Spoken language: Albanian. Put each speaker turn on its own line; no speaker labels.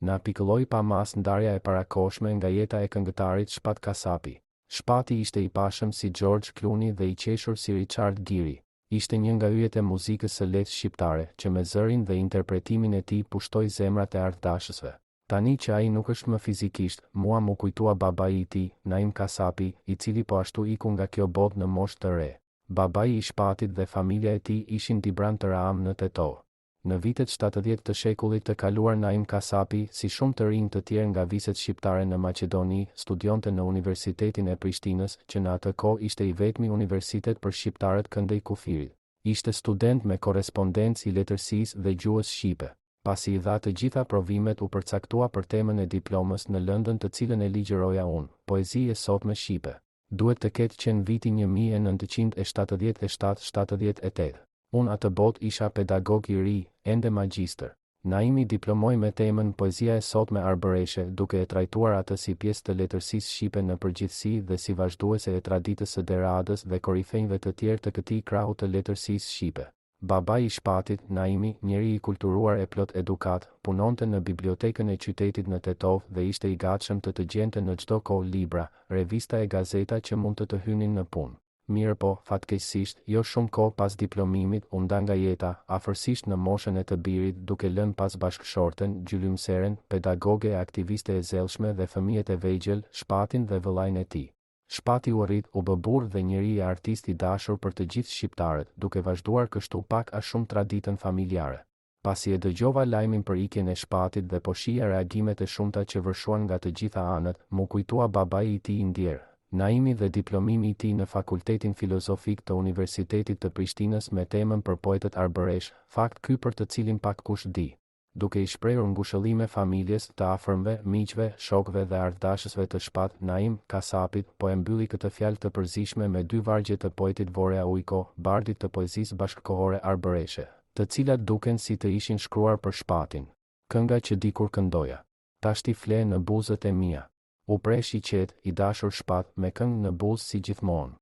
Na pikëlloi pa mas ndarja e parakohshme nga jeta e këngëtarit Shpat Kasapi. Shpati ishte i pashëm si George Clooney dhe i qeshur si Richard Gere. Ishte një nga yjet e muzikës së lehtë shqiptare, që me zërin dhe interpretimin e tij pushtoi zemrat e ardhashësve. Tani që ai nuk është më fizikisht, mua më kujtua babai i tij, Naim Kasapi, i cili po ashtu iku nga kjo botë në moshë të re. Babai i Shpatit dhe familja e tij ishin dibran të Raam në Tetov. Në vitet 70 të shekullit të kaluar Naim Kasapi, si shumë të rinj të tjerë nga viset shqiptare në Maqedoni, studionte në Universitetin e Prishtinës, që në atë kohë ishte i vetmi universitet për shqiptarët këndej kufirit. Ishte student me korrespondencë i letërsisë dhe gjuhës shqipe. Pasi i dha të gjitha provimet u përcaktua për temën e diplomës në lëndën të cilën e ligjëroja unë, poezi e sotme shqipe. Duhet të ketë qenë viti 1977-78. Unë atë botë isha pedagog i ri, ende magjistër. Naimi diplomoi me temën Poezia e sotme arbëreshe, duke e trajtuar atë si pjesë të letërsisë shqipe në përgjithësi dhe si vazhduese e traditës së Deradës dhe korifenjve të tjerë të këtij krahu të letërsisë shqipe. Babai i Shpatit, Naimi, njeri i kulturuar e plot edukat, punonte në bibliotekën e qytetit në Tetov dhe ishte i gatshëm të gjente në çdo kohë libra, revista e gazeta që mund të hynin në punë. Mirë po, fatkeqësisht, jo shumë kohë pas diplomimit, u nda nga jeta, afërsisht në moshën e të birit, duke lënë pas bashkëshorten, gjylmëseren, pedagoge e aktiviste e zellshme dhe fëmijët e vegjël, Shpatin dhe vëllain e tij. Shpati u rrit, u bë burr dhe njeri i artist i dashur për të gjithë shqiptarët, duke vazhduar kështu pak a shumë traditën familjare. Pasi e dëgjova lajmin për ikjen e Shpatit dhe po shija reagimet e shumta që vërshuan nga të gjitha anët, mu kujtua babai i tij i ndjer. Naimi dhe diplomimi i tij në Fakultetin Filozofik të Universitetit të Prishtinës me temën për poetët arbëresh, fakt ky për të cilin pak kush di. Duke i shprehur ngushëllime familjes, të afërmve, miqve, shokëve dhe ardhashësve të Shpat, Naim Kasapit po e mbylli këtë fjalë të përzijshme me dy vargje të poetit Vorea Ujko, bardit të poezisë bashkëkohore arbëreshe, të cilat duken si të ishin shkruar për Shpatin. Kënga që dikur këndoja. Tashti fle në buzët e mia. U presh i qetë, i dashur Shpat, me këngë në buzë si gjithmonë.